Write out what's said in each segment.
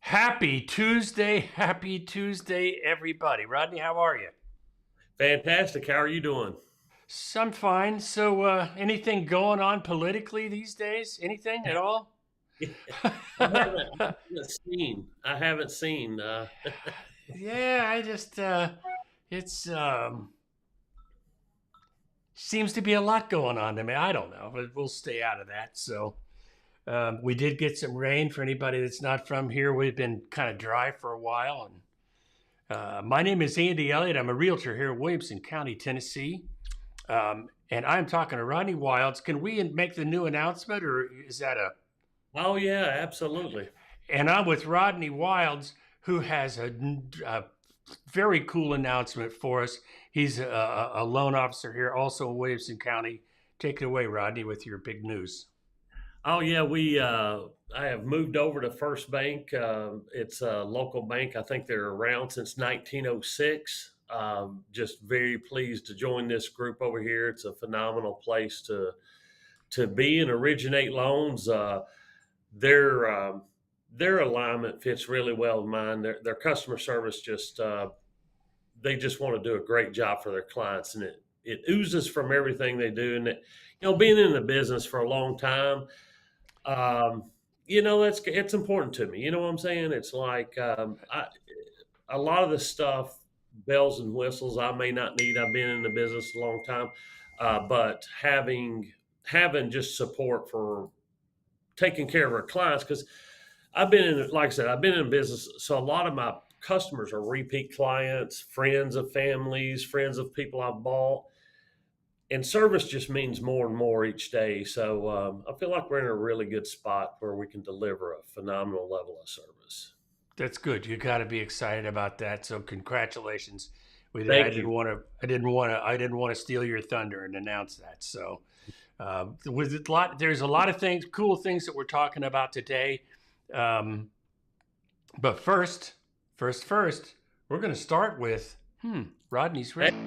Happy Tuesday, everybody. Rodney, how are you? Fantastic. How are you doing? I'm fine. So, anything going on politically these days? Anything at all? I haven't seen. Yeah, I just, it's, seems to be a lot going on to me. I don't know, but we'll stay out of that. So, we did get some rain for anybody that's not from here. We've been kind of dry for a while. And my name is Andy Elliott. I'm a realtor here in Williamson County, Tennessee. And I'm talking to Rodney Wilds. Can we make the new announcement, or is that a? Oh yeah, absolutely. And I'm with Rodney Wilds, who has a very cool announcement for us. He's a loan officer here, also in Williamson County. Take it away, Rodney, with your big news. Oh yeah, I have moved over to First Bank. It's a local bank. I think they're around since 1906. Just very pleased to join this group over here. It's a phenomenal place to be and originate loans. Their their alignment fits really well with mine. Their customer service just they just want to do a great job for their clients, and it oozes from everything they do. And being in the business for a long time, it's important to me. You know what I'm saying? It's like a lot of the stuff, bells and whistles, I may not need. I've been in the business a long time, but having just support for taking care of our clients, because I've been in, like I said, I've been in business, so a lot of my customers are repeat clients, friends of families, friends of people I've bought, and service just means more and more each day. So I feel like we're in a really good spot where we can deliver a phenomenal level of service. That's good. You got to be excited about that. So, congratulations. I Thank didn't you. want to. I didn't want to steal your thunder and announce that. So, with a lot, there's a lot of things, cool things that we're talking about today. Um, but first, we're going to start with Rodney's Hey, ready.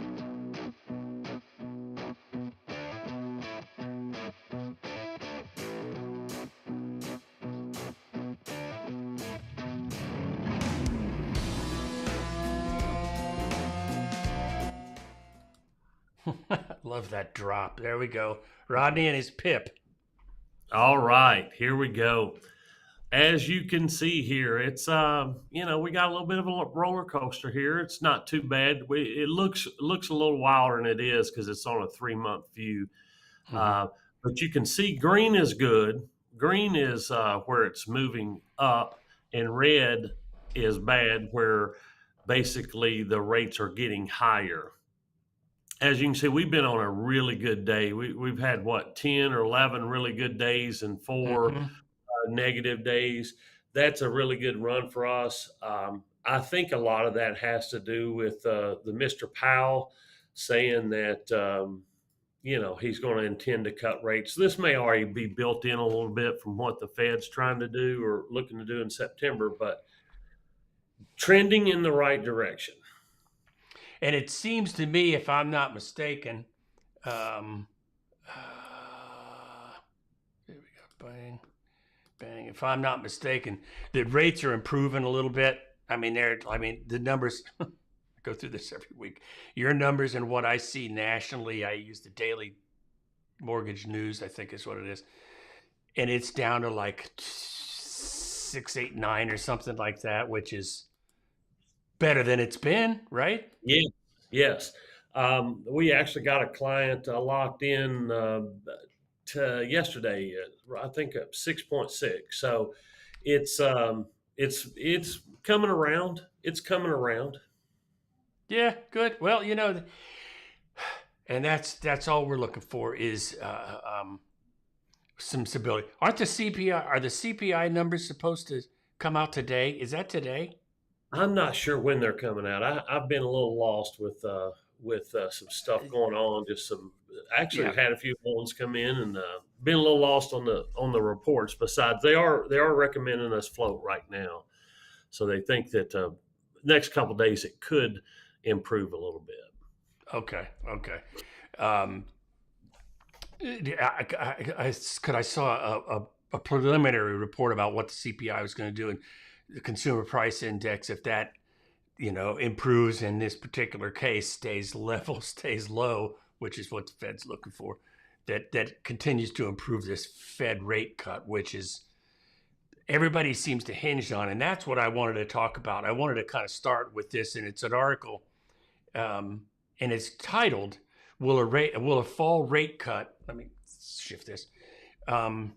Love that drop. There we go. Rodney and his pip. all right, here we go. As you can see here, it's we got a little bit of a roller coaster here. It's not too bad. It looks a little wilder than it is because it's on a 3 month view. Mhm. But you can see green is good. Green is where it's moving up, and red is bad, where basically the rates are getting higher. As you can see, we've been on a really good day. We've had what, 10 or 11 really good days and four Mhm. negative days. That's a really good run for us. I think a lot of that has to do with the Mr. Powell saying that he's going to intend to cut rates. This may already be built in a little bit from what the Fed's trying to do or looking to do in September, but trending in the right direction. And it seems to me, if I'm not mistaken, um, uh, there we go. Bang, bang. If I'm not mistaken, the rates are improving a little bit. The numbers. I go through this every week. Your numbers and what I see nationally. I use the daily mortgage news, I think is what it is, and it's down to like 689 or something like that, which is better than it's been, right? Yes, yes. We actually got a client locked in to yesterday. I think 6.6. So it's coming around. It's coming around. Yeah, good. Well, and that's all we're looking for is some stability. Are the CPI numbers supposed to come out today? Is that today? I'm not sure when they're coming out. I've been a little lost with some stuff going on. Just some actually Yeah. had a few loans come in and been a little lost on the reports. Besides, they are recommending us float right now, so they think that next couple of days it could improve a little bit. Okay. Okay. Um, I saw a preliminary report about what the CPI was going to do, and the consumer price index, if that, improves in this particular case, stays low, which is what the Fed's looking for, that continues to improve this Fed rate cut, which is everybody seems to hinge on. And that's what I wanted to talk about. I wanted to kind of start with this, and it's an article, and it's titled, Will a fall rate cut, let me shift this, bang,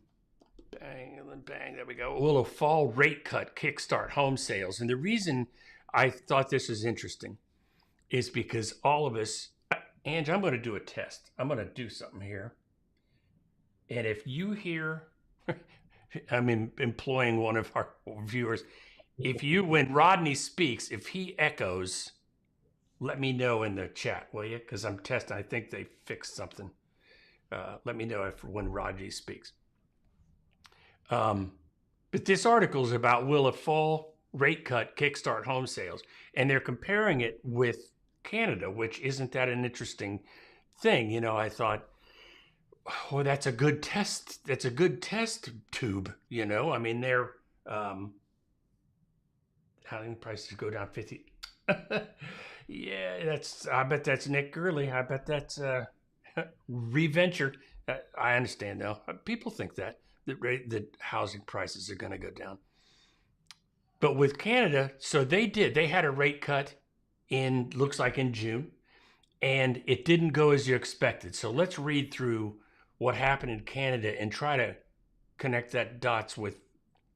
and then bang, there we go. Will a fall rate cut kickstart home sales? And the reason I thought this was interesting is because all of us, Ange, I'm going to do a test. I'm going to do something here. And if you hear, I'm employing one of our viewers, when Rodney speaks, if he echoes, let me know in the chat, will you? Because I'm testing. I think they fixed something. Let me know when Rodney speaks. But this article is about, will a fall rate cut kickstart home sales? And they're comparing it with Canada, which isn't that an interesting thing? I thought, oh, that's a good test. That's a good test tube. They're housing prices go down 50. Yeah, I bet that's Nick Gurley. I bet that's reventure. I understand though. People think that housing prices are going to go down. But with Canada, so they had a rate cut looks like in June, and it didn't go as you expected. So let's read through what happened in Canada and try to connect that dots with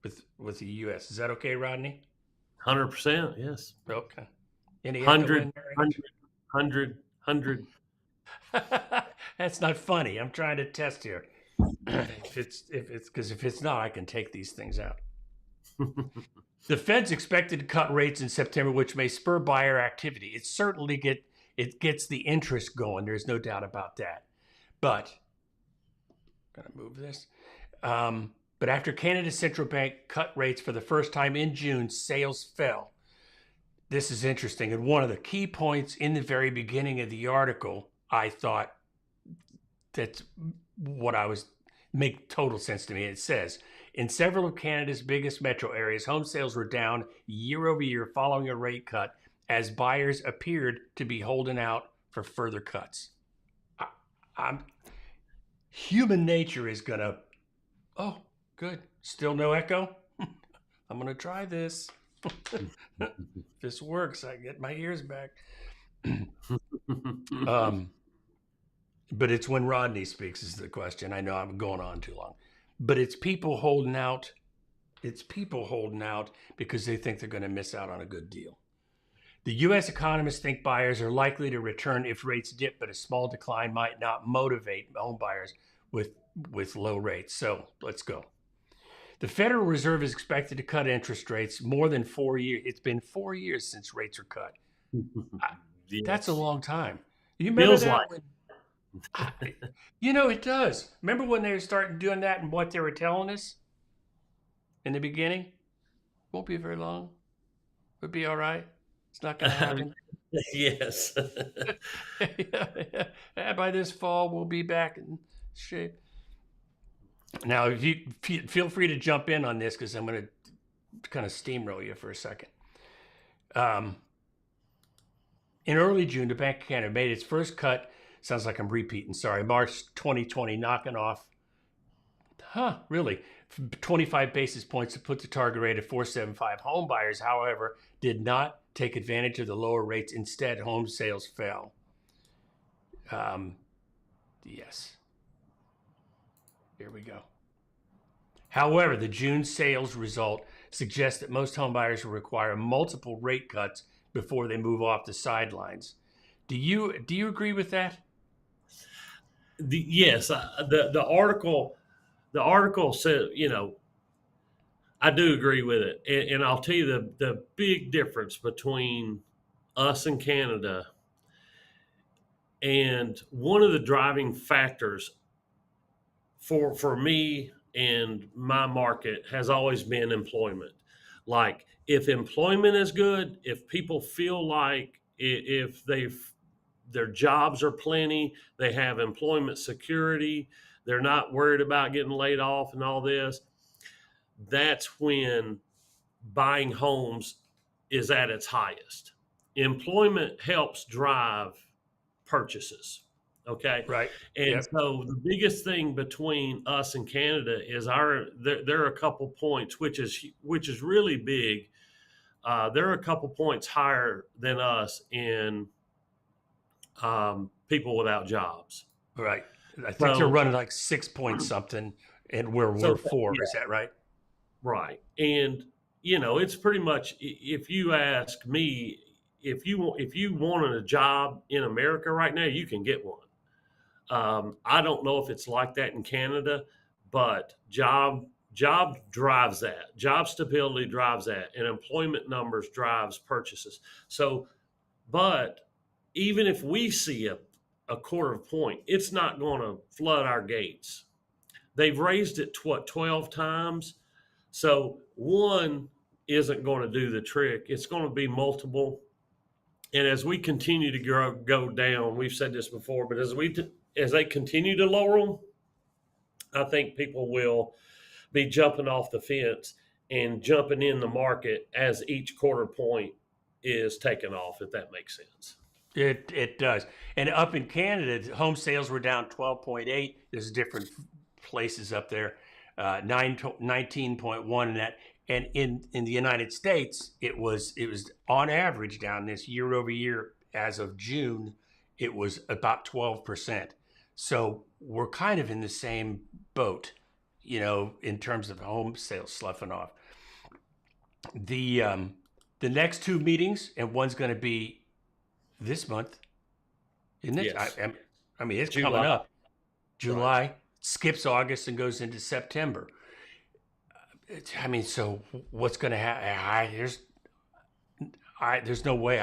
the U.S. Is that okay, Rodney? 100%, yes. Okay. Any 100. That's not funny. I'm trying to test here. If it's not, I can take these things out. The Fed's expected to cut rates in September, which may spur buyer activity. It certainly gets the interest going. There's no doubt about that. But I'm gonna move this. But after Canada's central bank cut rates for the first time in June, sales fell. This is interesting. And one of the key points in the very beginning of the article, I thought that's what make total sense to me. It says, in several of Canada's biggest metro areas, home sales were down year over year following a rate cut as buyers appeared to be holding out for further cuts. Human nature is going to, oh, good. Still no echo? I'm going to try this. If this works, I get my ears back. But it's when Rodney speaks is the question. I know I'm going on too long. But it's people holding out. It's people holding out because they think they're going to miss out on a good deal. The U.S. economists think buyers are likely to return if rates dip, but a small decline might not motivate home buyers with low rates. So let's go. The Federal Reserve is expected to cut interest rates more than 4 years. It's been 4 years since rates are cut. Yes. That's a long time. You remember Feels that? like. It does. Remember when they were starting doing that and what they were telling us in the beginning? Won't be very long. It'll be all right. It's not going to happen. Yes. Yeah, by this fall, we'll be back in shape. Now, if you feel free to jump in on this because I'm going to kind of steamroll you for a second. In early June, the Bank of Canada made its first cut. Sounds like I'm repeating. Sorry, March 2020, knocking off. Really? 25 basis points to put the target rate at 4.75. Home buyers, however, did not take advantage of the lower rates. Instead, home sales fell. Yes. Here we go. However, the June sales result suggests that most home buyers will require multiple rate cuts before they move off the sidelines. Do you agree with that? Yes. The article said, I do agree with it. And I'll tell you the big difference between us and Canada. And one of the driving factors for me and my market has always been employment. Like if employment is good, if people feel like if their jobs are plenty, they have employment security, they're not worried about getting laid off and all this, that's when buying homes is at its highest. Employment helps drive purchases. Okay. Right. And Yep. so the biggest thing between us and Canada is there are a couple points, which is really big. There are a couple points higher than us in people without jobs. Right. I think they're So, running like 6 point something, and we're so 4. yeah, Is that right? right. And it's pretty much, if you ask me, if you wanted a job in America right now, you can get one. I don't know if it's like that in Canada, but job drives that. Job stability drives that, and employment numbers drives purchases. So, but even if we see a quarter of point, it's not going to flood our gates. They've raised it 12 times. So one isn't going to do the trick. It's going to be multiple. And as we continue to go down, we've said this before, but as they continue to lower them, I think people will be jumping off the fence and jumping in the market as each quarter point is taken off, if that makes sense. It does. And up in Canada, home sales were down 12.8. There's different places up there, 19.1 in that. And in the United States, it was on average down this year over year. As of June, it was about 12%. So we're kind of in the same boat, in terms of home sales sloughing off. The next 2 meetings, and one's going to be this month, isn't it? Yes. I mean, it's July. coming up. July, Right. skips August and goes into September. I mean, so what's going to happen? There's no way.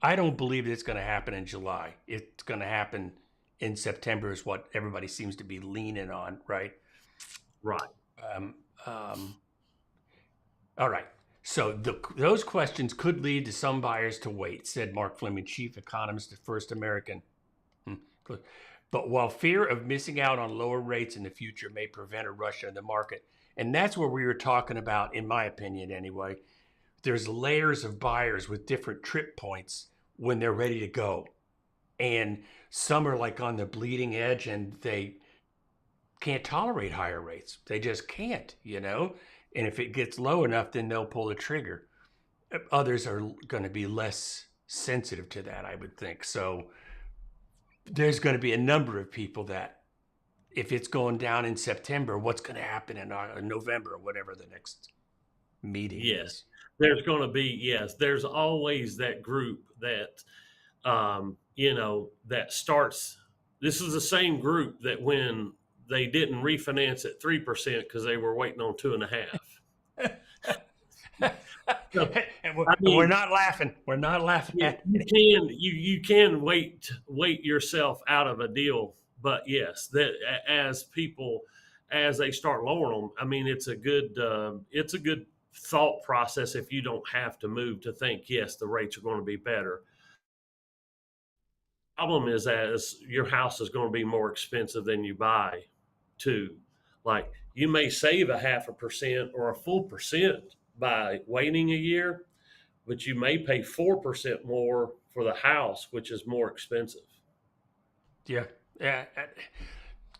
I don't believe it's going to happen in July. It's going to happen in September, is what everybody seems to be leaning on, right? Right. All right. So those questions could lead to some buyers to wait, said Mark Fleming, chief economist at First American. But while fear of missing out on lower rates in the future may prevent a rush in the market, and that's what we were talking about, in my opinion anyway, there's layers of buyers with different trip points when they're ready to go. And some are like on the bleeding edge and they can't tolerate higher rates. They just can't, And if it gets low enough, then they'll pull the trigger. Others are going to be less sensitive to that, I would think. So there's going to be a number of people that, if it's going down in September, what's going to happen in November or whatever the next meeting is? There's going to be, there's always that group that, that starts. This is the same group that when they didn't refinance at 3% because they were waiting on 2.5%. So, we're not laughing. We're not laughing. You can wait yourself out of a deal, but yes, that as they start lowering them, I mean, it's a good thought process if you don't have to move to think, yes, the rates are going to be better. Problem is, as your house is going to be more expensive than you buy too. Like, you may save 0.5% or a full percent by waiting a year, but you may pay 4% more for the house, which is more expensive. Yeah,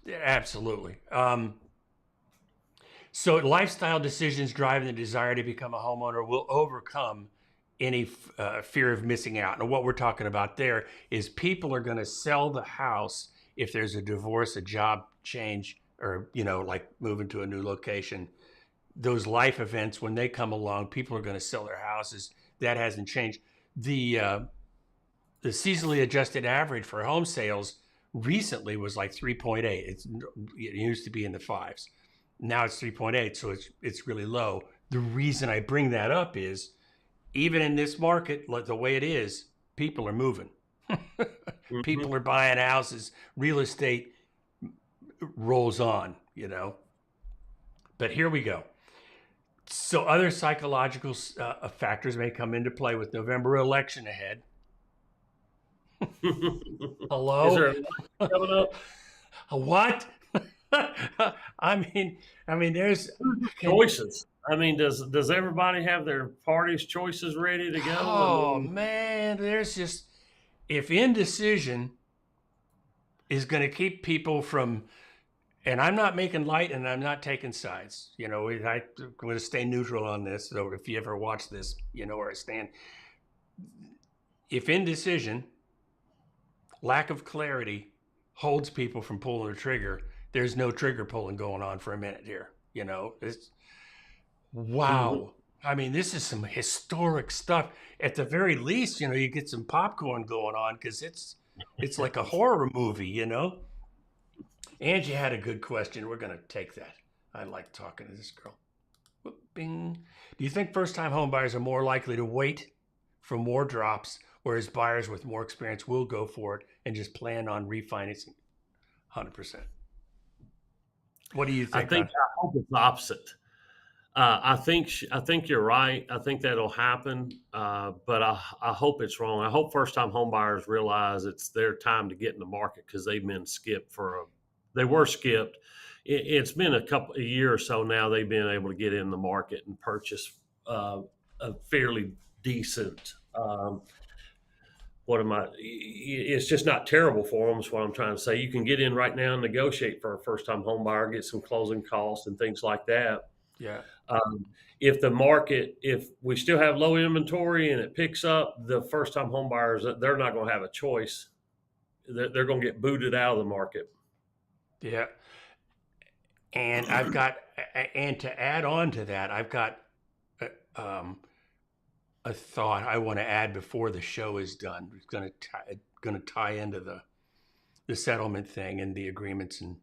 absolutely. So lifestyle decisions driving the desire to become a homeowner will overcome any fear of missing out. And what we're talking about there is people are going to sell the house if there's a divorce, a job change, or, like moving to a new location. Those life events, when they come along, people are going to sell their houses. That hasn't changed. The seasonally adjusted average for home sales recently was like 3.8. It used to be in the 5s. Now it's 3.8, so it's really low. The reason I bring that up is, even in this market, like the way it is, people are moving. People are buying houses. Real estate rolls on, But here we go. So other psychological factors may come into play with November election ahead. Hello? Is there a election coming up? What? I mean, there's choices. I mean, does everybody have their party's choices ready to go? I Oh mean, man, there's just, if indecision is going to keep people from, and I'm not making light and I'm not taking sides. I'm going to stay neutral on this. So if you ever watch this, you know where I stand. If indecision, lack of clarity holds people from pulling the trigger, there's no trigger pulling going on for a minute here. It's mhm. wow. I mean, this is some historic stuff. At the very least, you get some popcorn going on because it's like a horror movie. Angie had a good question. We're going to take that. I like talking to this girl. Whoop, bing. Do you think first-time home buyers are more likely to wait for more drops, whereas buyers with more experience will go for it and just plan on refinancing? 100%. What do you think on? I hope it's the opposite. I think you're right. I think that'll happen, but I hope it's wrong. I hope first time home buyers realize it's their time to get in the market because they've been skipped they were skipped. It's been a year or so now. They've been able to get in the market and purchase a fairly decent. What am I? It's just not terrible for them. Is what I'm trying to say. You can get in right now and negotiate for a first time home buyer, get some closing costs and things like that. Yeah. Um, if we still have low inventory and it picks up, the first time home buyers, they're not going to have a choice. They're going to get booted out of the market. Yeah. And and to add on to that, I've got a, a thought I want to add before the show is done. It's going to tie into the settlement thing and the agreements and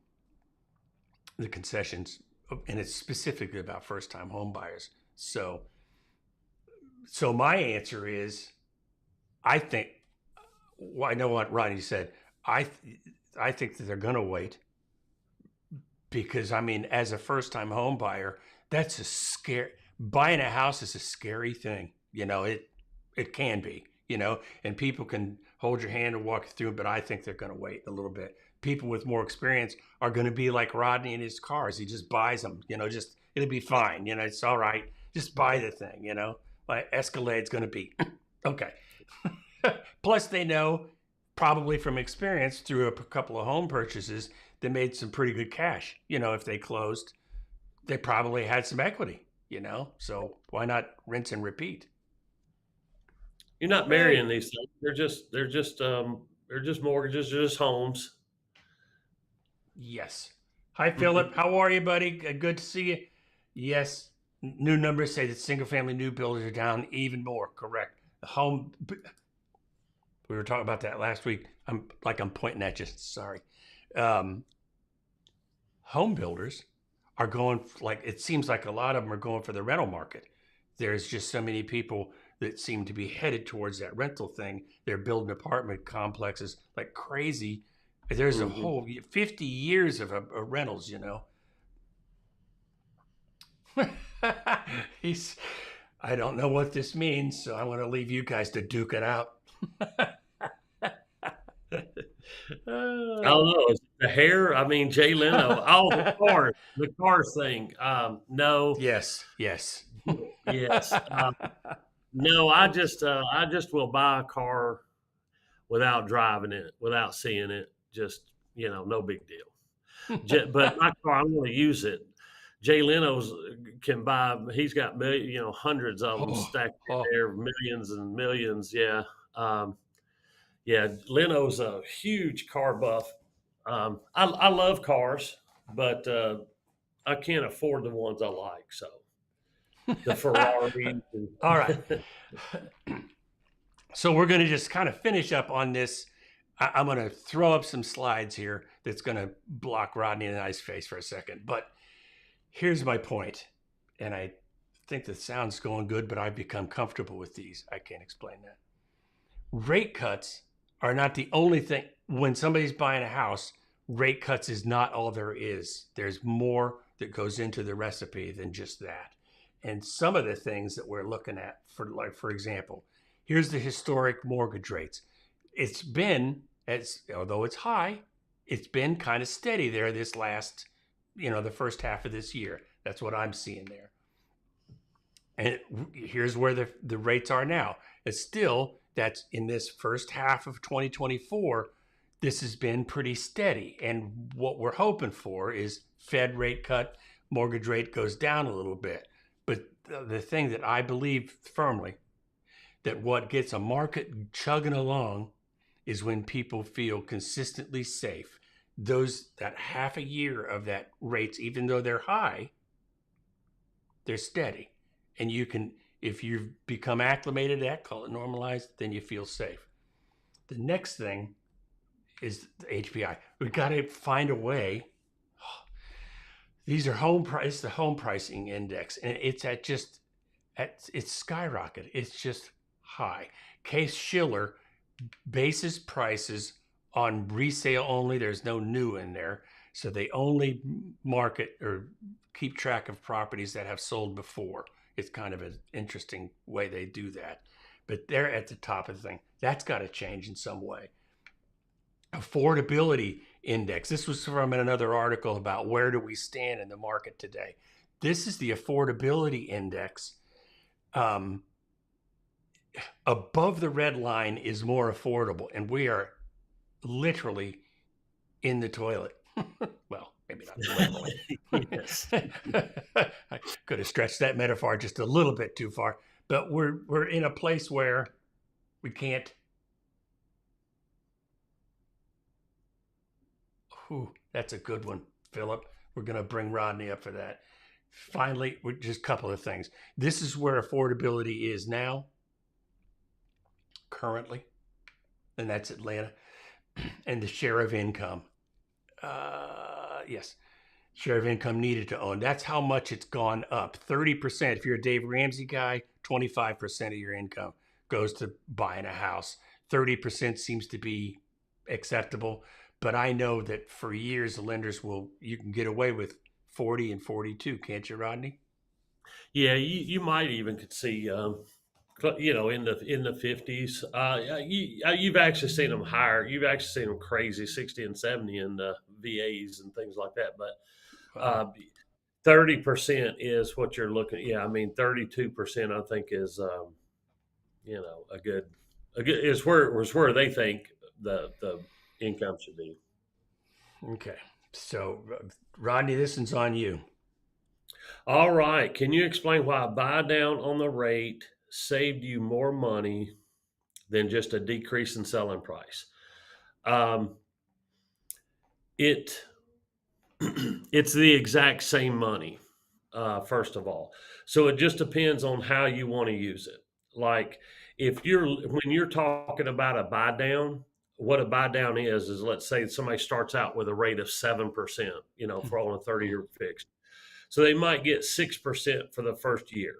the concessions, and it's specifically about first time home buyers. So my answer is, I think, well, I know what Rodney said. I think that they're going to wait because, I mean, as a first time home buyer, that's a scare. Buying a house is a scary thing. It can be, and people can hold your hand and walk you through, but I think they're going to wait a little bit. People with more experience are going to be like Rodney in his cars. He just buys them, just, it'll be fine. It's all right. Just buy the thing, like Escalade's going to be okay. Plus they know probably from experience through a couple of home purchases, they made some pretty good cash. If they closed, they probably had some equity, so why not rinse and repeat? You're not Hey, marrying these things. They're just mortgages. They're just homes. yes. Hi, Philip. Mhm. How are you, buddy? Good to see you. Yes. New numbers say that single family new builders are down even more. Correct. The home, we were talking about that last week. I'm pointing at you. Sorry. Um, Home builders are going, like, it seems like a lot of them are going for the rental market. There's just so many people that seem to be headed towards that rental thing. They're building apartment complexes like crazy. There's a Mhm. whole 50 years of rentals. He's, I don't know what this means, so I want to leave you guys to duke it out. I don't know. Is it the hair? I mean, Jay Leno. Oh, the cars thing. No, Yes, yes. yes. No, I just will buy a car without driving it, without seeing it. Just no big deal. But my car, I'm going to use it. Jay Leno's can buy. He's got hundreds of them Oh, stacked in oh, there, millions and millions. Yeah, yeah. Leno's a huge car buff. I love cars, but I can't afford the ones I like. So the Ferraris. And all right. So we're going to just kind of finish up on this. I'm going to throw up some slides here that's going to block Rodney and I's face for a second. But here's my point, and I think the sound's going good, but I've become comfortable with these. I can't explain that. Rate cuts are not the only thing. When somebody's buying a house, rate cuts is not all there is. There's more that goes into the recipe than just that. And some of the things that we're looking at, for example, here's the historic mortgage rates. It's been, although it's high, it's been kind of steady there this last, the first half of this year. That's what I'm seeing there. And here's where the rates are now. It's still, that's in this first half of 2024, this has been pretty steady. And what we're hoping for is Fed rate cut, mortgage rate goes down a little bit. But the thing that I believe firmly, that what gets a market chugging along is when people feel consistently safe. That half a year of that rates, even though they're high, they're steady. And you can, if you've become acclimated to that, call it normalized, then you feel safe. The next thing is the HPI. We've got to find a way. These are home price, the home pricing index, and it's it's skyrocketed. It's just high. Case Shiller bases prices on resale only. There's no new in there. So they only market or keep track of properties that have sold before. It's kind of an interesting way they do that. But they're at the top of the thing. That's got to change in some way. Affordability index. This was from another article about where do we stand in the market today. This is the affordability index. Above the red line is more affordable, and we are literally in the toilet. Well, maybe not literally. Yes. I could have stretched that metaphor just a little bit too far, but we're in a place where we can't. Ooh, that's a good one, Philip. We're going to bring Rodney up for that. Finally, just a couple of things. This is where affordability is now, currently, and that's Atlanta. And the share of income. Yes, share of income needed to own. That's how much it's gone up. 30%. If you're a Dave Ramsey guy, 25% of your income goes to buying a house. 30% seems to be acceptable. But I know that for years, the lenders you can get away with 40 and 42, can't you, Rodney? Yeah, you might even could see, in the 50s. You've actually seen them higher. You've actually seen them crazy 60 and 70 in the VAs and things like that. But Wow. 30% is what you're looking. Yeah, I mean 32% I think is a good is where they think the income should be. Okay. So, Rodney, this one's on you. All right. Can you explain why a buy down on the rate saved you more money than just a decrease in selling price? Um, it it's the exact same money, first of all. So it just depends on how you want to use it. Like if when you're talking about a buy down, what a buy down is let's say somebody starts out with a rate of 7%, for on a 30-year fixed. So they might get 6% for the first year.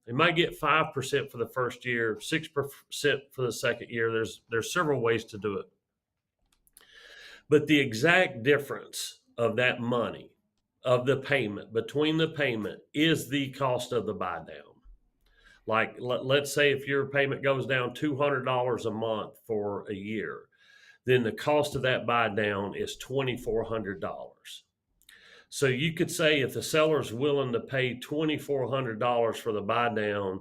They might get 5% for the first year, 6% for the second year. There's several ways to do it. But the exact difference of that money, of the payment, between the payment is the cost of the buy down. Like let's say if your payment goes down $200 a month for a year, then the cost of that buy down is $2,400. So you could say if the seller's willing to pay $2,400 for the buy down,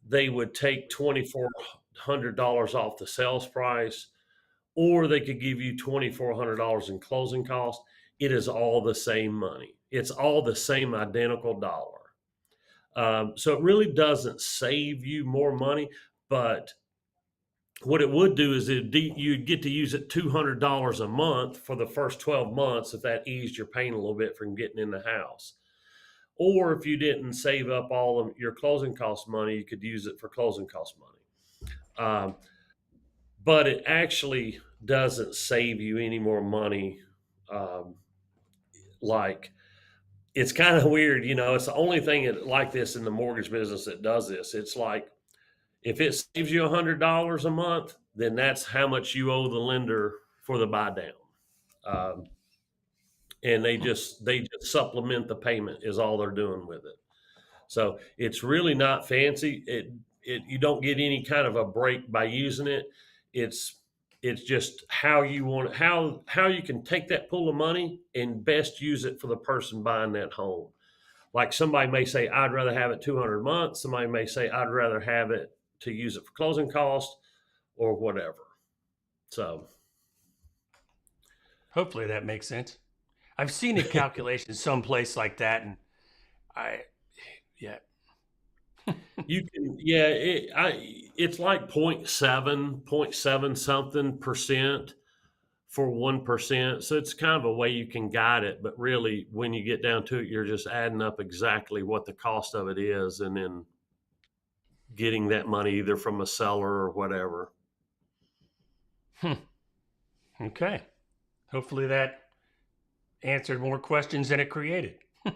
they would take $2,400 off the sales price, or they could give you $2,400 in closing costs. It is all the same money. It's all the same identical dollar. So it really doesn't save you more money, but what it would do is you'd get to use it $200 a month for the first 12 months if that eased your pain a little bit from getting in the house. Or if you didn't save up all of your closing cost money, you could use it for closing cost money. But it actually doesn't save you any more money. Like it's kind of weird, it's the only thing like this in the mortgage business that does this. It's like if it saves you $100 a month, then that's how much you owe the lender for the buy down. And they just supplement the payment is all they're doing with it. So it's really not fancy. You don't get any kind of a break by using it. It's just how you want it, how you can take that pool of money and best use it for the person buying that home. like somebody may say, I'd rather have it 200 months. Somebody may say, I'd rather have it to use it for closing costs or whatever. So Hopefully that makes sense. I've seen a calculation someplace like that, and I, yeah, you can, yeah, it's like 0.7 something percent for 1%. So it's kind of a way you can guide it. But really, when you get down to it, you're just adding up exactly what the cost of it is and then getting that money either from a seller or whatever. Okay. Hopefully that answered more questions than it created. I'm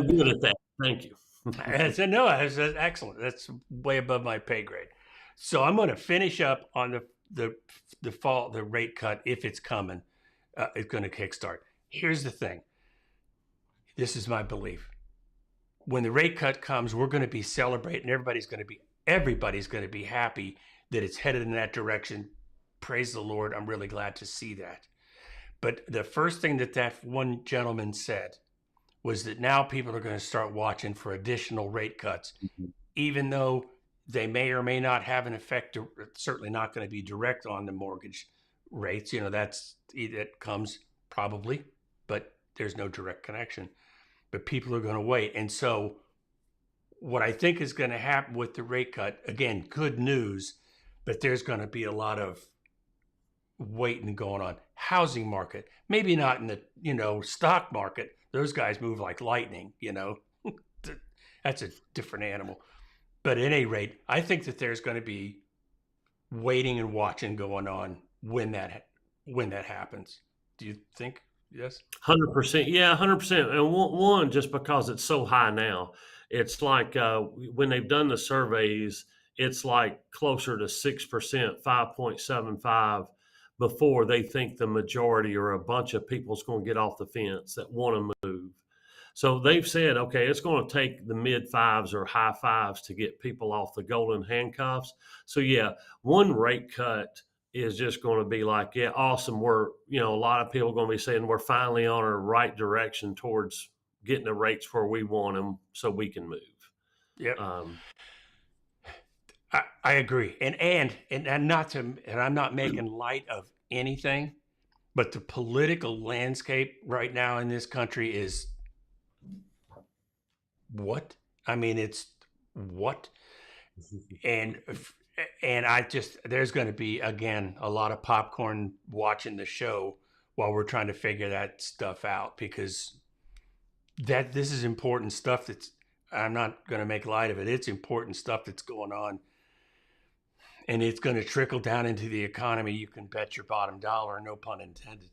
good at that. Thank you. I said, no, that's excellent. That's way above my pay grade. So I'm going to finish up on the rate cut if it's coming. It's going to kickstart. Here's the thing. This is my belief. When the rate cut comes, we're going to be celebrating. Everybody's going to be happy that it's headed in that direction. Praise the Lord. I'm really glad to see that. But the first thing that one gentleman said was that now people are going to start watching for additional rate cuts, even though they may or may not have an effect. Certainly not going to be direct on the mortgage rates. That comes probably, but there's no direct connection. But people are going to wait. And so what I think is going to happen with the rate cut, again, good news, but there's going to be a lot of waiting going on. Housing market, maybe not in the, stock market. Those guys move like lightning, That's a different animal. But at any rate, I think that there's going to be waiting and watching going on when that happens. Do you think? Yes. 100%. Yeah, 100%. And one, just because it's so high now, it's like when they've done the surveys, it's like closer to 6%, 5.75 before they think the majority or a bunch of people's going to get off the fence that want to move. So they've said, okay, it's going to take the mid fives or high fives to get people off the golden handcuffs. So yeah, one rate cut is just going to be like, yeah, awesome. We're, a lot of people are going to be saying we're finally on our right direction towards getting the rates where we want them so we can move. Yep. I agree. And I'm not making light of anything, but the political landscape right now in this country is what? I mean, it's what? And there's going to be, again, a lot of popcorn watching the show while we're trying to figure that stuff out, because this is important stuff I'm not going to make light of it. It's important stuff that's going on, and it's going to trickle down into the economy. You can bet your bottom dollar, no pun intended.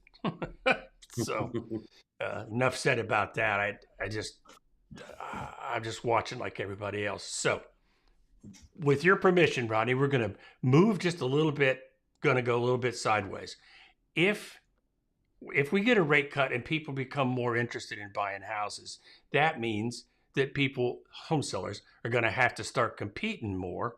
So enough said about that. I'm just watching like everybody else. So with your permission, Rodney, we're going to move just a little bit, going to go a little bit sideways. If we get a rate cut and people become more interested in buying houses, that means that home sellers, are going to have to start competing more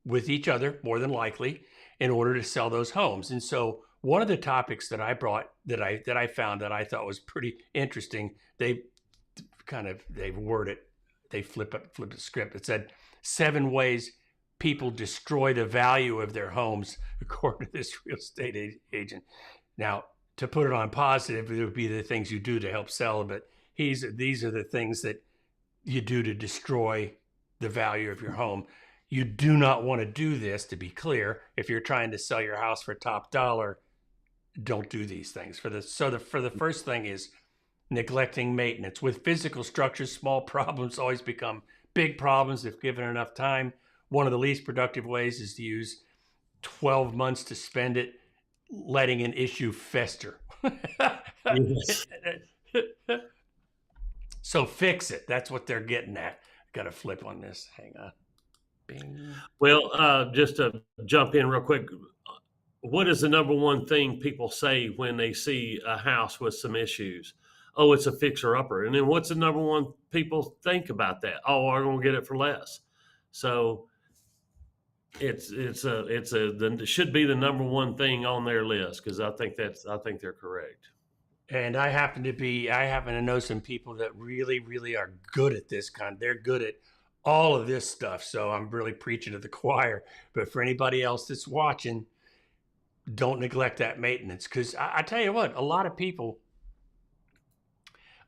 with each other, more than likely, in order to sell those homes. And so one of the topics that I brought that I found that I thought was pretty interesting, they flipped the script. It said 7 ways people destroy the value of their homes, according to this real estate agent. Now, to put it on positive, it would be the things you do to help sell, but these are the things that you do to destroy the value of your home. You do not want to do this, to be clear. If you're trying to sell your house for top dollar, don't do these things. For the first thing is neglecting maintenance. With physical structures, small problems always become big problems if given enough time. One of the least productive ways is to use 12 months to spend it letting an issue fester. Yes. So fix it. That's what they're getting at. Got to flip on this. Hang on. Bing. Well, just to jump in real quick, what is the number one thing people say when they see a house with some issues? Oh, it's a fixer-upper. And then what's the number one people think about that? Oh, I'm going to get it for less. So it should be the number one thing on their list, because I think they're correct. And I happen to know some people that really, really are good at this they're good at all of this stuff. So I'm really preaching to the choir. But for anybody else that's watching, don't neglect that maintenance. Because I tell you what, a lot of people,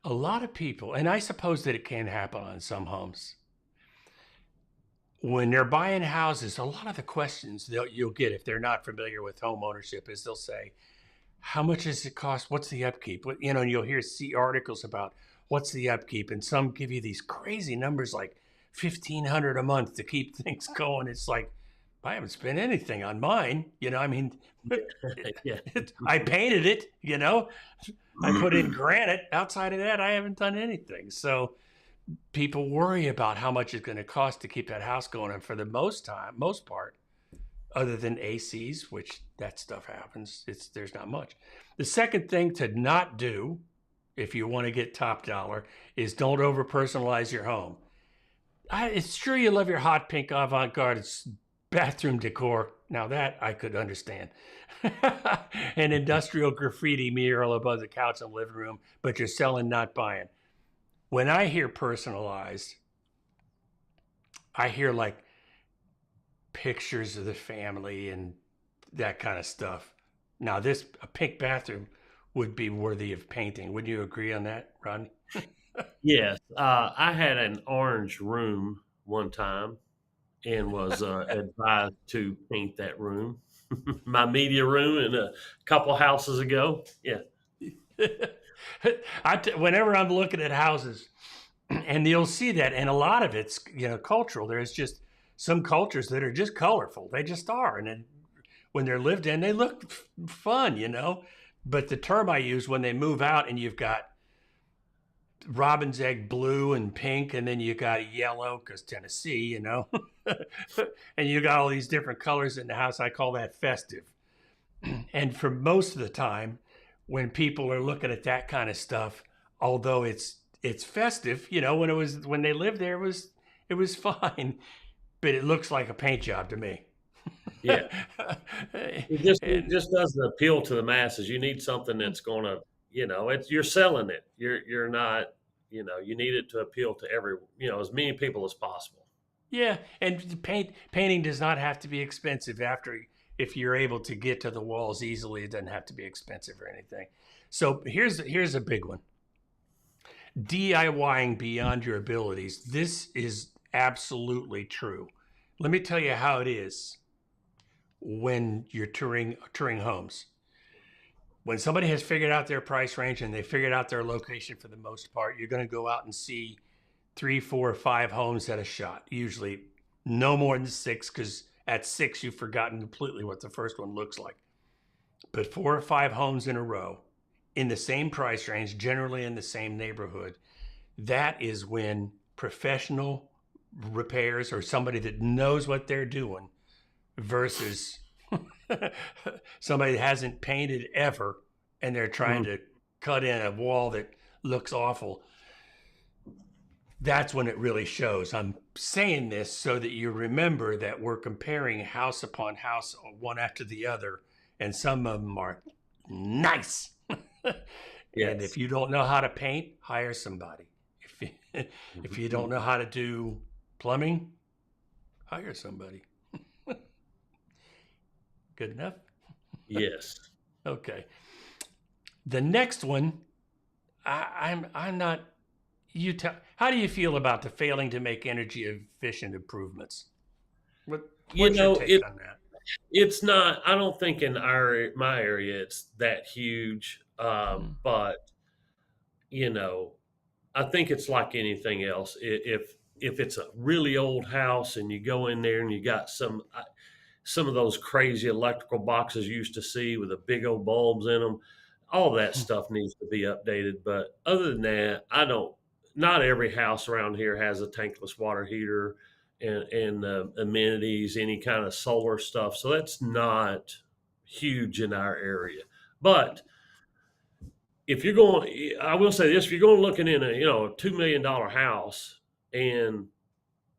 and I suppose that it can happen on some homes, when they're buying houses, a lot of the questions you'll get if they're not familiar with home ownership is they'll say, how much does it cost? What's the upkeep? And you'll see articles about what's the upkeep, and some give you these crazy numbers like $1,500 a month to keep things going. It's like, I haven't spent anything on mine. I mean, Yeah. I painted it. I put in granite. Outside of that, I haven't done anything. So people worry about how much it's going to cost to keep that house going, and for the most part, other than ACs, which that stuff happens, there's not much. The second thing to not do, if you want to get top dollar, is don't over personalize your home. It's true you love your hot pink avant-garde bathroom decor. Now that I could understand. An industrial graffiti mural above the couch in the living room, but you're selling, not buying. When I hear personalized, I hear like pictures of the family and that kind of stuff. Now, a pink bathroom would be worthy of painting. Wouldn't you agree on that, Rodney? Yes. I had an orange room one time and was advised to paint that room. My media room and a couple houses ago. Yeah. Whenever I'm looking at houses, and you'll see that, and a lot of it's cultural. There's just some cultures that are just colorful. They just are, and then when they're lived in, they look fun, But the term I use, when they move out, and you've got robin's egg blue and pink, and then you got yellow because Tennessee, and you got all these different colors in the house. I call that festive. And for most of the time, when people are looking at that kind of stuff, although it's festive, when they lived there, it was fine, but it looks like a paint job to me. Yeah. It just doesn't appeal to the masses. You need something that's going to, you're selling it. You're not, you need it to appeal to as many people as possible. Yeah, and painting does not have to be expensive. If you're able to get to the walls easily, it doesn't have to be expensive or anything. So here's a big one. DIYing beyond your abilities. This is absolutely true. Let me tell you how it is when you're touring homes. When somebody has figured out their price range and they figured out their location for the most part, you're going to go out and see 3, 4, 5 homes at a shot. Usually no more than 6, because at 6 you've forgotten completely what the first one looks like. But 4 or 5 homes in a row in the same price range, generally in the same neighborhood, that is when professional repairs, or somebody that knows what they're doing, versus somebody that hasn't painted ever and they're trying to cut in a wall that looks awful. That's when it really shows. I'm saying this so that you remember that we're comparing house upon house, one after the other, and some of them are nice. Yes. And if you don't know how to paint, hire somebody. If you don't know how to do plumbing, hire somebody. Good enough? Yes. Okay. The next one, I'm not. How do you feel about the failing to make energy efficient improvements? What's your take on that? It's not. I don't think in my area it's that huge, but I think it's like anything else. If it's a really old house and you go in there and you got some of those crazy electrical boxes you used to see with the big old bulbs in them, all that stuff needs to be updated. But other than that, not every house around here has a tankless water heater and amenities, any kind of solar stuff. So that's not huge in our area. But if you're going, I will say this: if you're going looking in a $2 million house, and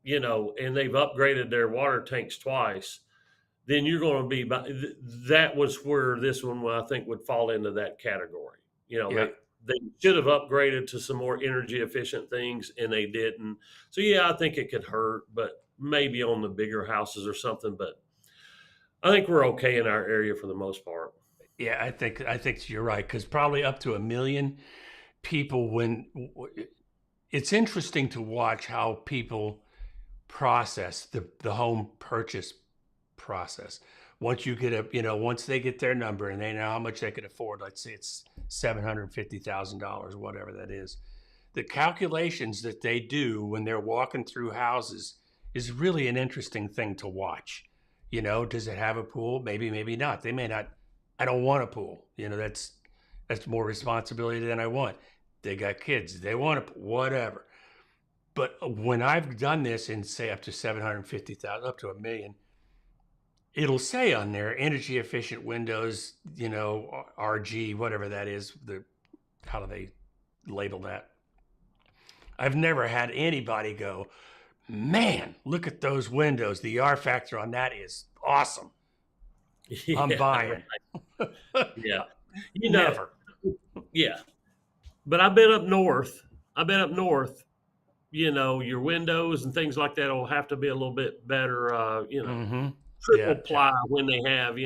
and they've upgraded their water tanks twice, then you're going to be. That was where this one I think would fall into that category. You know, Yeah. they should have upgraded to some more energy efficient things and they didn't. So yeah, I think it could hurt, but maybe on the bigger houses or something. But I think we're okay in our area for the most part. Yeah, I think you're right, because probably up to 1 million people. When it's interesting to watch how people process the home purchase process. Once you get once they get their number and they know how much they can afford, let's say it's $750,000, whatever that is, the calculations that they do when they're walking through houses is really an interesting thing to watch. Does it have a pool? Maybe, maybe not. They may not. I don't want a pool. That's more responsibility than I want. They got kids. They want a pool, whatever. But when I've done this and say up to 750,000, up to 1 million, it'll say on there energy efficient windows, RG, whatever that is. How do they label that? I've never had anybody go, man, look at those windows. The R factor on that is awesome. I'm Yeah, buying. yeah. Never. Yeah. But I've been up north. I've been up north. Your windows and things like that will have to be a little bit better. Mm-hmm. Triple Yeah. ply when they have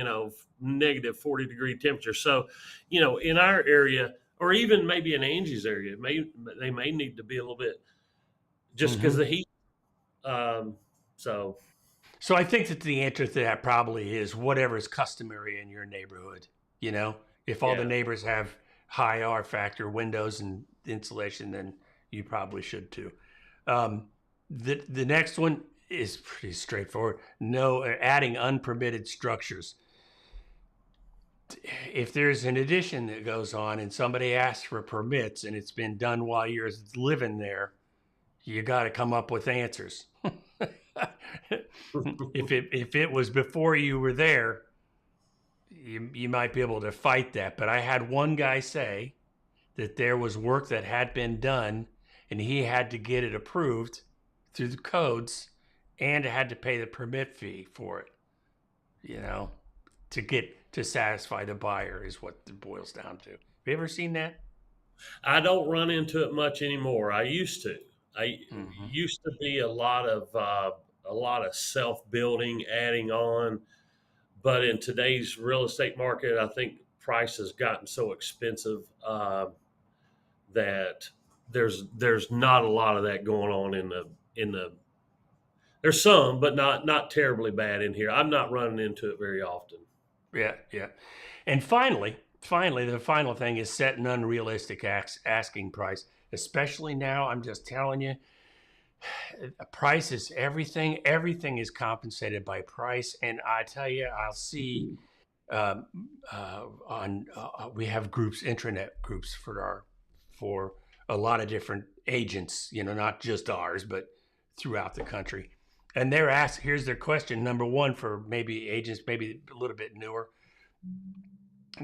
negative 40-degree temperature. So, in our area, or even maybe in Angie's area, they may need to be a little bit just because Mm-hmm. of the heat. So So I think that the answer to that probably is whatever is customary in your neighborhood. If all the yeah, neighbors have high R factor windows and insulation, then you probably should too. The next one is pretty straightforward. No, adding unpermitted structures. If there's an addition that goes on and somebody asks for permits and it's been done while you're living there, you got to come up with answers. If it was before you were there, you might be able to fight that. But I had one guy say that there was work that had been done and he had to get it approved through the codes and had to pay the permit fee for it, to satisfy the buyer is what it boils down to. Have you ever seen that? I don't run into it much anymore. I used to. I Mm-hmm. used to be a lot of self building, adding on. But in today's real estate market, I think price has gotten so expensive that there's not a lot of that going on in the. There's some, but not terribly bad in here. I'm not running into it very often. Yeah, yeah. And finally, the final thing is set an unrealistic asking price. Especially now, I'm just telling you, price is everything. Everything is compensated by price. And I tell you, I'll see um, on we have groups, intranet groups for a lot of different agents. Not just ours, but throughout the country. And they're asked. Here's their question. Number one, for maybe agents, maybe a little bit newer.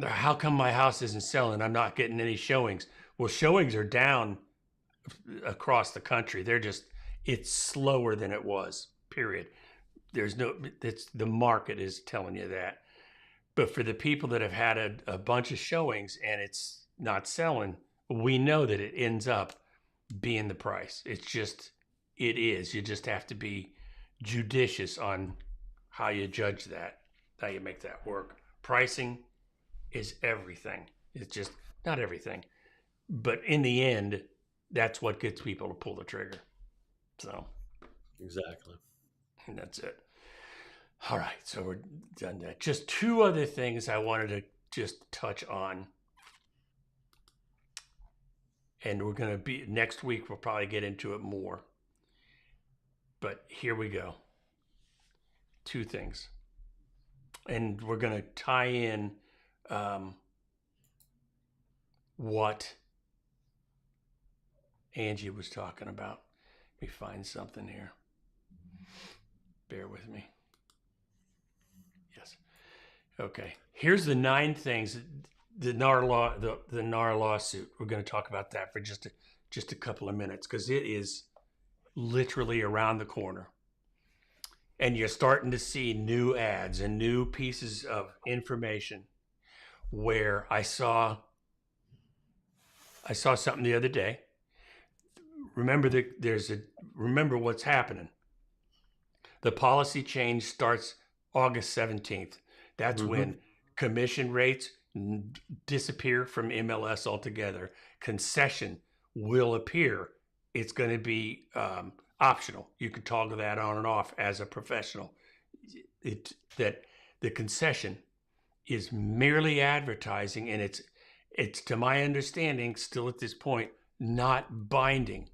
How come my house isn't selling? I'm not getting any showings. Well, showings are down across the country. It's slower than it was, period. It's the market is telling you that. But for the people that have had a bunch of showings and it's not selling, we know that it ends up being the price. It is. You just have to be judicious on how you judge that, how you make that work. Pricing is everything. It's just not everything. But in the end, that's what gets people to pull the trigger. So, Exactly. and that's it. All right, so we're done that. Just two other things I wanted to just touch on. And we're going to be next week, we'll probably get into it more. But here we go. Two things. And we're going to tie in what Angie was talking about. Let me find something here. Bear with me. Yes. Okay. Here's the 9 things. The NAR lawsuit. We're going to talk about that for just a couple of minutes because it is literally around the corner. And you're starting to see new ads and new pieces of information where I saw I saw something the other day. Remember remember what's happening. The policy change starts August 17th. That's Mm-hmm. when commission rates disappear from MLS altogether. Concession will appear. It's going to be optional. You can toggle that on and off as a professional. That the concession is merely advertising, and it's to my understanding still at this point not binding.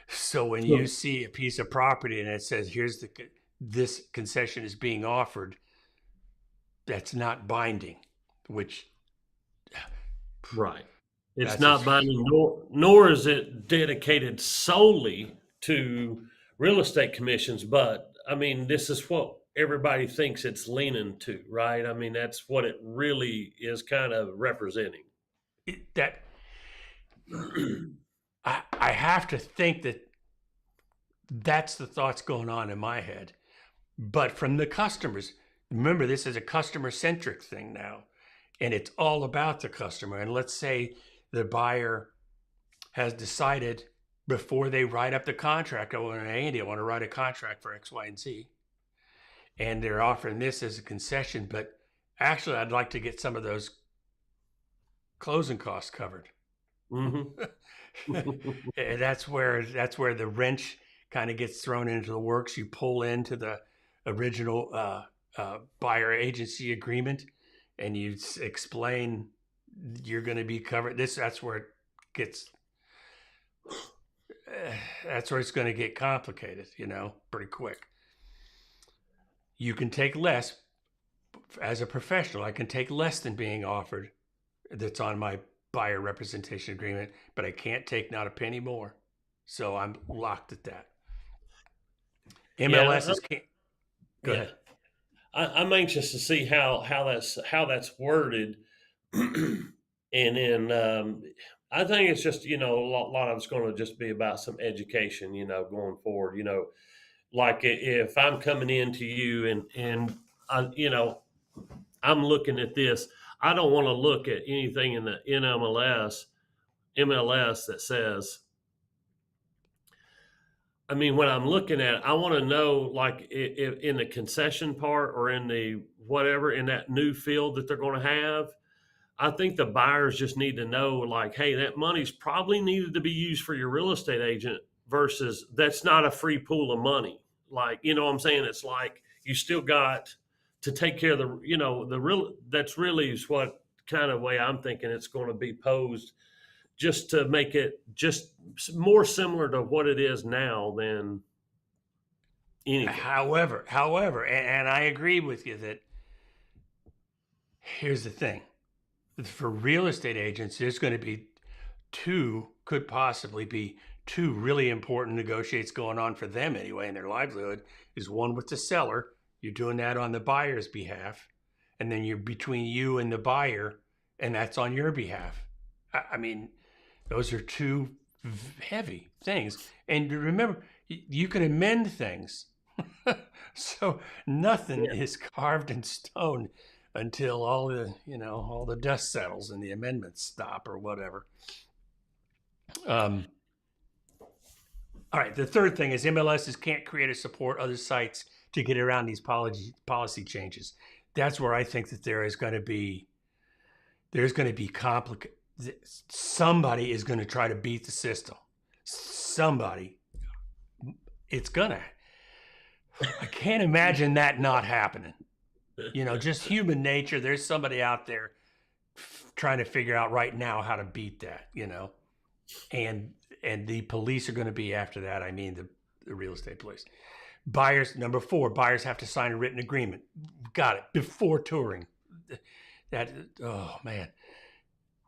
So when you So, see a piece of property and it says this concession is being offered, that's not binding, which right. It's that's a not binding, nor is it dedicated solely to real estate commissions. But I mean, this is what everybody thinks it's leaning to, right? I mean, that's what it really is kind of representing. that I have to think that that's the thoughts going on in my head. But from the customers, remember, this is a customer centric thing now, and it's all about the customer. And let's say the buyer has decided before they write up the contract, oh, Andy, I want to write a contract for X, Y, and Z. And they're offering this as a concession, but actually, I'd like to get some of those closing costs covered. Mm-hmm. And that's where the wrench kind of gets thrown into the works. You pull into the original buyer agency agreement, and you explain you're going to be covered. That's where it gets. That's where it's going to get complicated, pretty quick. You can take less as a professional. I can take less than being offered that's on my buyer representation agreement, but I can't take not a penny more. So I'm locked at that. Yeah, MLS is can't. Go yeah. ahead. I'm anxious to see how that's worded, and then I think it's just a lot of it's going to just be about some education, going forward. Like if I'm coming in to you and I'm looking at this, I don't want to look at anything in the MLS that says. I mean, when I'm looking at it, I want to know, like, if in the concession part or in the whatever in that new field that they're going to have. I think the buyers just need to know, like, hey, that money's probably needed to be used for your real estate agent versus that's not a free pool of money. Like, what I'm saying? It's like you still got to take care of the real. That's really is what kind of way I'm thinking it's going to be posed, just to make it just more similar to what it is now than anything. However, and I agree with you that here's the thing. For real estate agents, there's going to be could possibly be two really important negotiates going on for them anyway in their livelihood. Is one with the seller. You're doing that on the buyer's behalf. And then you're between you and the buyer, and that's on your behalf. I mean, those are two heavy things. And remember, you can amend things. So nothing Yeah. is carved in stone until all the dust settles and the amendments stop or whatever. All right. The third thing is MLSs can't create or support other sites to get around these policy changes. That's where I think that there's going to be complicated. Somebody is going to try to beat the system. Somebody. It's gonna. I can't imagine that not happening. Just human nature. There's somebody out there trying to figure out right now how to beat that. And the police are going to be after that. I mean, the real estate police. Buyers, number 4, buyers have to sign a written agreement. Got it. Before touring. Oh man.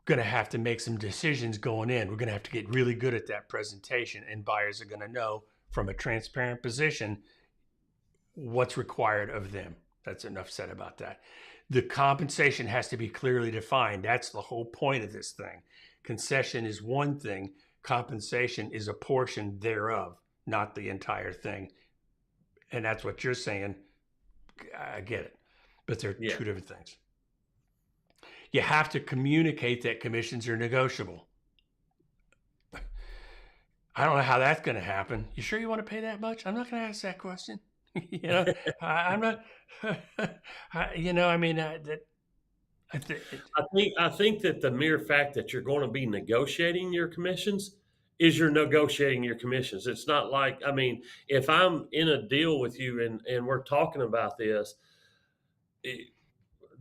Going to have to make some decisions going in. We're going to have to get really good at that presentation, and buyers are going to know from a transparent position what's required of them. That's enough said about that. The compensation has to be clearly defined. That's the whole point of this thing. Concession is one thing. Compensation is a portion thereof, not the entire thing. And that's what you're saying. I get it. But they're Yeah. two different things. you have to communicate that commissions are negotiable. I don't know how that's going to happen. You sure you want to pay that much? I'm not going to ask that question. I'm not. I mean, that. I think that the mere fact that you're going to be negotiating your commissions is you're negotiating your commissions. It's not like, I mean, if I'm in a deal with you and we're talking about this, it,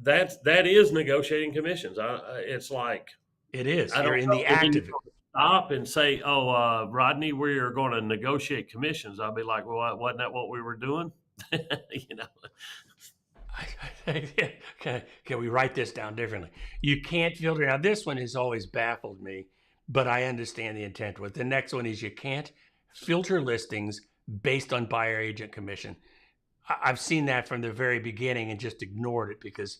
that is negotiating commissions. It's like, It is. I You're don't in know the when act you of it. stop and say, "Oh, Rodney, we are going to negotiate commissions." I'll be like, "Well, wasn't that what we were doing?" you know. Can we write this down differently? You can't filter. Now, this one has always baffled me, but I understand the intent with. The next one is you can't filter listings based on buyer agent commission. I've seen that from the very beginning and just ignored it because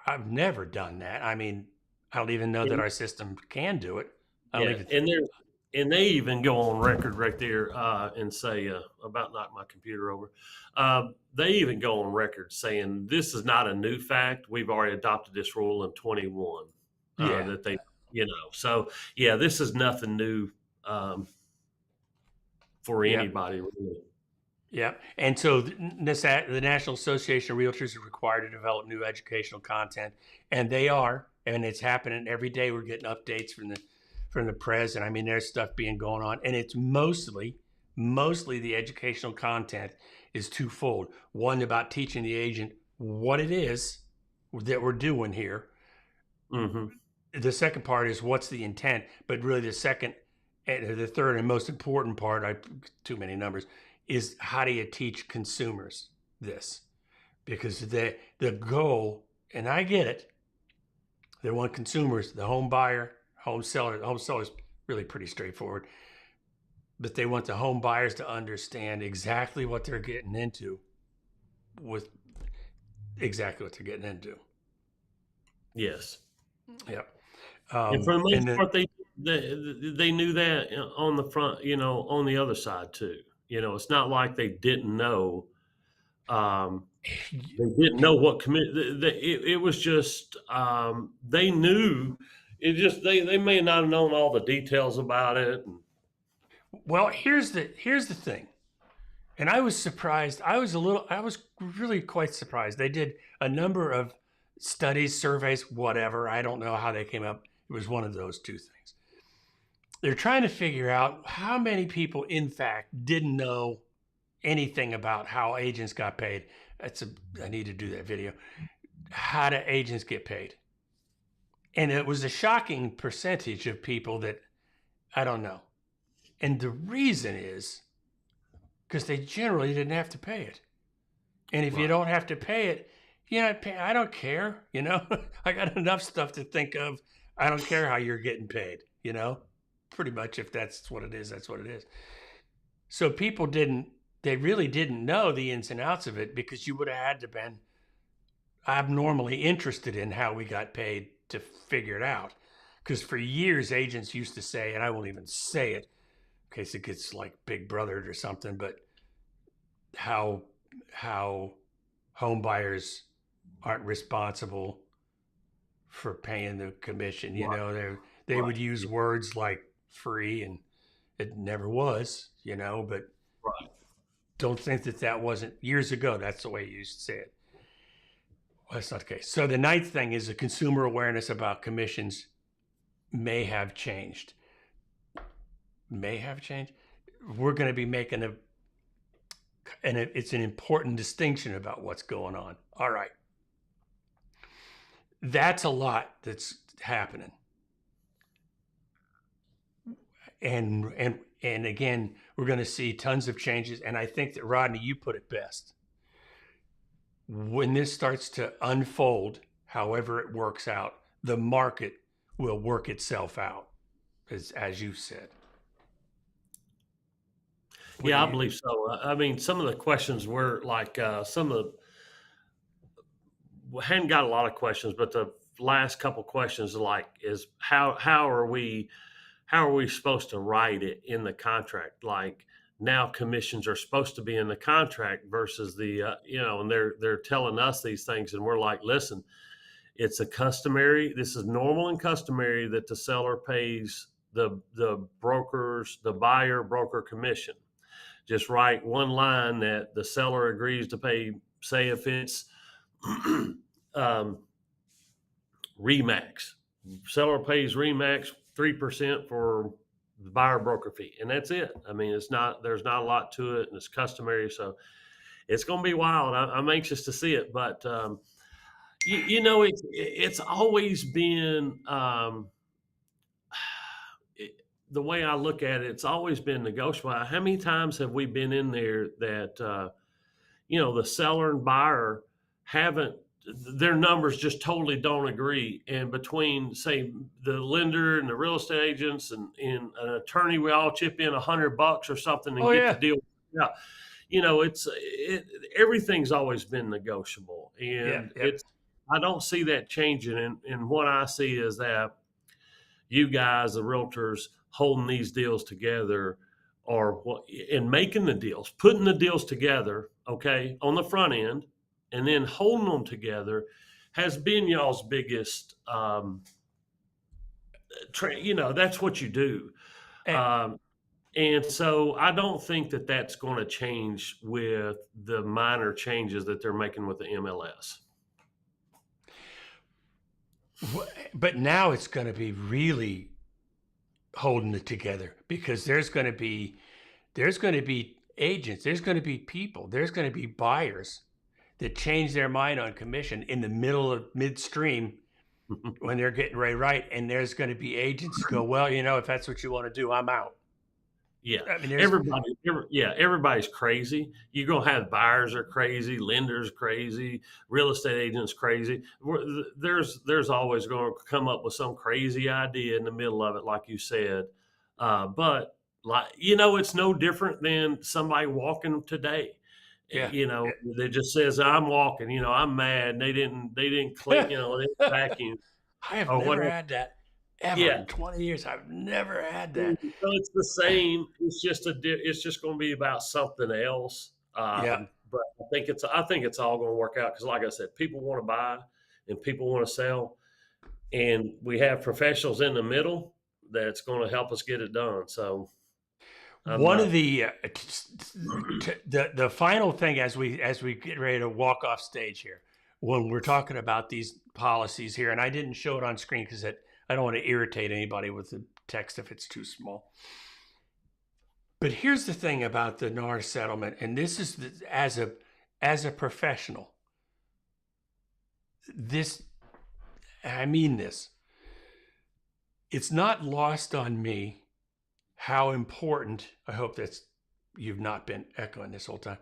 I've never done that. I mean, I don't even know that our system can do it. I don't Yeah, even. and they even go on record right there and say about knock my computer over. They even go on record saying this is not a new fact. We've already adopted this rule in 21. Yeah. That they, so yeah, this is nothing new for Yeah. anybody really. Yeah. And so the National Association of Realtors are required to develop new educational content, and they are, and it's happening every day. We're getting updates from the press, and I mean, there's stuff being going on, and it's mostly the educational content is twofold. One, about teaching the agent what it is that we're doing here. Mm-hmm. The second part is what's the intent, but really the third and most important part, too many numbers, is how do you teach consumers this? Because the goal, and I get it, they want consumers, the home buyer, home seller. The home seller is really pretty straightforward, but they want the home buyers to understand exactly what they're getting into with exactly what they're getting into. Yes. Yep. And for the most And then, part, they knew that on the front, on the other side too. It's not like they didn't know. They didn't know what commit. It was just they knew. It just they may not have known all the details about it. well, here's the thing. And I was surprised. I was really quite surprised. They did a number of studies, surveys, whatever. I don't know how they came up. It was one of those two things. They're trying to figure out how many people, in fact, didn't know anything about how agents got paid. I need to do that video. How do agents get paid? And it was a shocking percentage of people that I don't know. And the reason is because they generally didn't have to pay it. And if you don't have to pay it, I don't care. I got enough stuff to think of. I don't care how you're getting paid, pretty much if that's what it is, that's what it is. So people they really didn't know the ins and outs of it because you would have had to been abnormally interested in how we got paid to figure it out. Because for years, agents used to say, and I won't even say it in case it gets like Big Brothered or something, but how home buyers aren't responsible for paying the commission. They would use words like free, and it never was, but don't think that wasn't years ago. That's the way you used to say it. Well, that's not the case. So the ninth thing is the consumer awareness about commissions may have changed. May have changed. We're going to be making it's an important distinction about what's going on. All right. That's a lot that's happening. And again, we're going to see tons of changes. And I think that, Rodney, you put it best. When this starts to unfold, however it works out, the market will work itself out, as you said. Yeah, I believe so. I mean, some of the questions were like we hadn't got a lot of questions, but the last couple questions is how are we supposed to write it in the contract? Like now commissions are supposed to be in the contract versus the and they're telling us these things and we're like, listen, It's this is normal and customary that the seller pays the brokers, the buyer broker commission. Just write one line that the seller agrees to pay, say if it's um, Remax. Seller pays Remax 3% for the buyer broker fee, and that's it. I mean, there's not a lot to it, and it's customary, so it's going to be wild. I'm anxious to see it, but it's always been the way I look at it. It's always been negotiable. How many times have we been in there that the seller and buyer haven't, their numbers just totally don't agree, and between say the lender and the real estate agents and an attorney, we all chip in $100 or something and Oh get the yeah. deal. Yeah, everything's always been negotiable, Yeah. and Yep. I don't see that changing. And what I see is that you guys, the realtors, holding these deals together, or what, and making the deals, putting the deals together, okay, on the front end, and then holding them together, has been y'all's biggest. That's what you do. And, Um, And so I don't think that that's going to change with the minor changes that they're making with the MLS. but now it's going to be really holding it together, because there's going to be agents, there's going to be people, there's going to be buyers that change their mind on commission in the middle of midstream when they're getting ready, right? And there's going to be agents who go, well, if that's what you want to do, I'm out. Yeah, I mean, everybody's crazy. You're gonna have buyers are crazy, lenders crazy, real estate agents crazy. There's always going to come up with some crazy idea in the middle of it, like you said. But it's no different than somebody walking today. yeah. That just says I'm walking. I'm mad. And they didn't clean. They didn't vacuum I have or never whatever. had that ever Yeah, in 20 years. I've never had that. so it's the same. It's just going to be about something else. Yeah. But I think it's all going to work out because, like I said, people want to buy and people want to sell, and we have professionals in the middle that's going to help us get it done. So I'm One of not. the final thing as we get ready to walk off stage here, when we're talking about these policies here, and I didn't show it on screen because I don't want to irritate anybody with the text if it's too small. But here's the thing about the NAR settlement, and this is as a professional. I mean this. It's not lost on me how important. I hope you've not been echoing this whole time.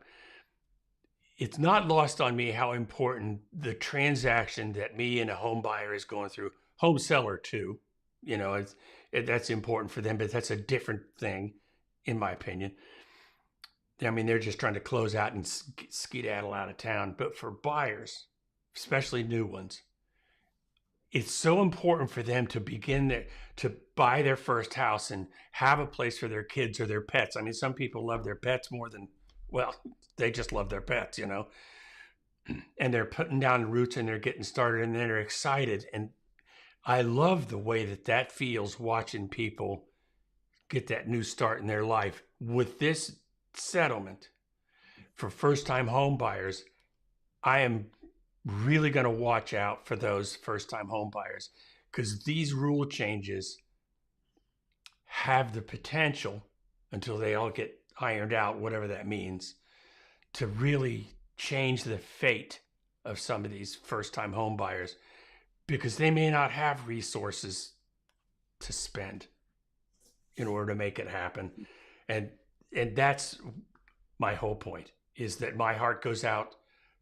It's not lost on me how important the transaction that me and a home buyer is going through, home seller too. That's important for them, but that's a different thing, in my opinion. I mean, they're just trying to close out and skedaddle out of town. But for buyers, especially new ones, it's so important for them to to buy their first house and have a place for their kids or their pets. I mean, some people love their pets more than, well, they just love their pets, and they're putting down roots and they're getting started and they're excited. And I love the way that feels, watching people get that new start in their life. With this settlement for first-time home buyers, I am really going to watch out for those first-time home buyers, because these rule changes have the potential, until they all get ironed out, whatever that means, to really change the fate of some of these first-time home buyers, because they may not have resources to spend in order to make it happen. And that's my whole point, is that my heart goes out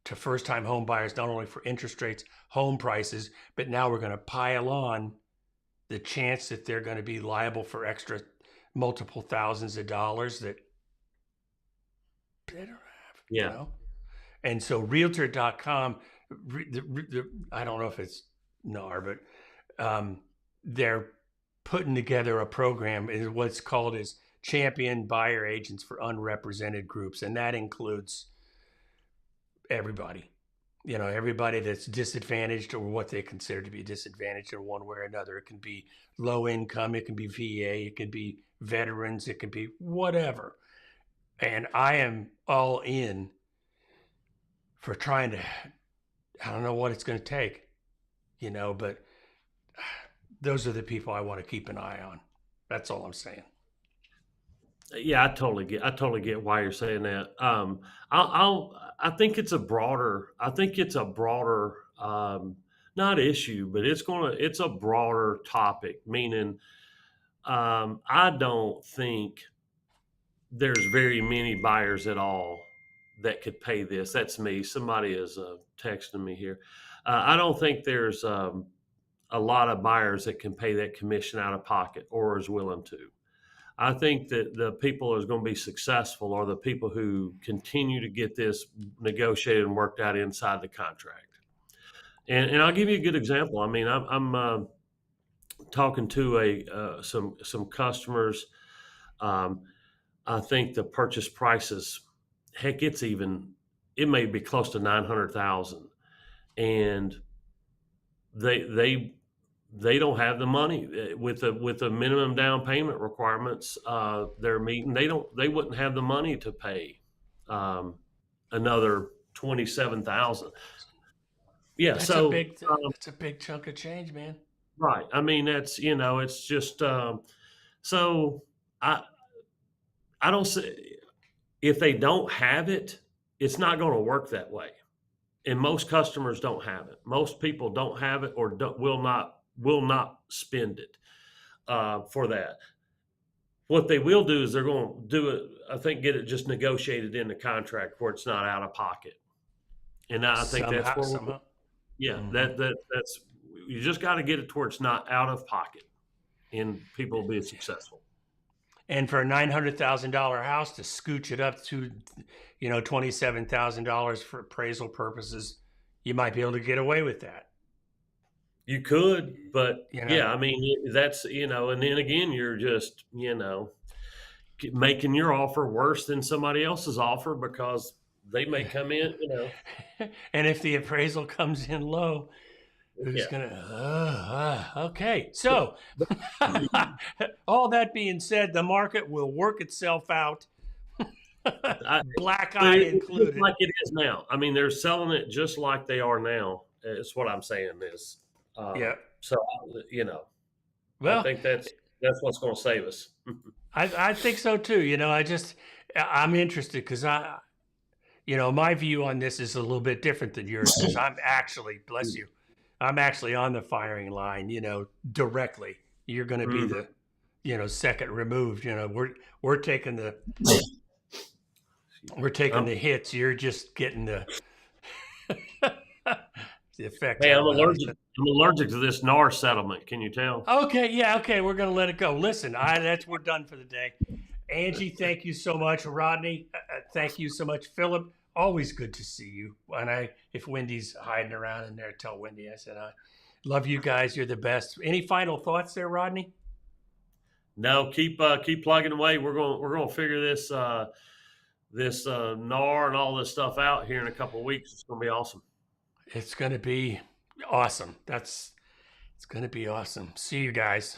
to first-time home buyers, not only for interest rates, home prices, but now we're going to pile on the chance that they're going to be liable for extra multiple thousands of dollars that they don't have, Yeah. And so Realtor.com, I don't know if it's NAR, but they're putting together a program, is what's called as champion buyer agents for unrepresented groups. And that includes everybody, everybody that's disadvantaged or what they consider to be disadvantaged in one way or another. It can be low income, it can be VA, it can be veterans, it can be whatever. And I am all in for trying to, I don't know what it's going to take, but those are the people I want to keep an eye on. That's all I'm saying. Yeah, I totally get why you're saying that. I think it's a broader, not issue, but it's a broader topic, meaning, I don't think there's very many buyers at all that could pay this. That's me. Somebody is texting me here. I don't think there's a lot of buyers that can pay that commission out of pocket or is willing to. I think that the people who are going to be successful are the people who continue to get this negotiated and worked out inside the contract. And I'll give you a good example. I mean, I'm talking to some customers. I think the purchase prices, heck, it may be close to 900,000, and they don't have the money with the minimum down payment requirements they're meeting. They wouldn't have the money to pay another 27,000. Yeah, that's so that's a big chunk of change, man. right. I mean, that's it's just so I don't say if they don't have it, it's not going to work that way. And most customers don't have it. Most people don't have it or will not spend it for that. What they will do is they're going to do it. I think get it just negotiated in the contract where it's not out of pocket. And I think that's where somehow. Mm-hmm. That's you just got to get it to where it's not out of pocket, and people will be successful. And for a $900,000 house to scooch it up to, $27,000 for appraisal purposes, you might be able to get away with that. You could, but yeah, I mean, that's, and then again, you're just, making your offer worse than somebody else's offer because they may come in, And if the appraisal comes in low, who's going to, okay. So all that being said, the market will work itself out. Black eye included. Like it is now. I mean, they're selling it just like they are now. It's what I'm saying is, so, well, I think that's what's going to save us. I think so too. I'm interested because my view on this is a little bit different than yours because I'm actually, bless you, I'm actually on the firing line, directly. You're going to be the, second removed. We're taking the the hits. You're just getting the effect. Hey, I'm allergic to this NAR settlement. Can you tell? Okay, yeah, okay. We're going to let it go. Listen, we're done for the day. Angie, thank you so much. Rodney, thank you so much. Philip, always good to see you. And if Wendy's hiding around in there, tell Wendy I said I love you guys. You're the best. Any final thoughts there, Rodney? No, keep plugging away. We're going to figure this NAR and all this stuff out here in a couple of weeks. It's going to be awesome. It's going to be awesome. It's going to be awesome. See you guys.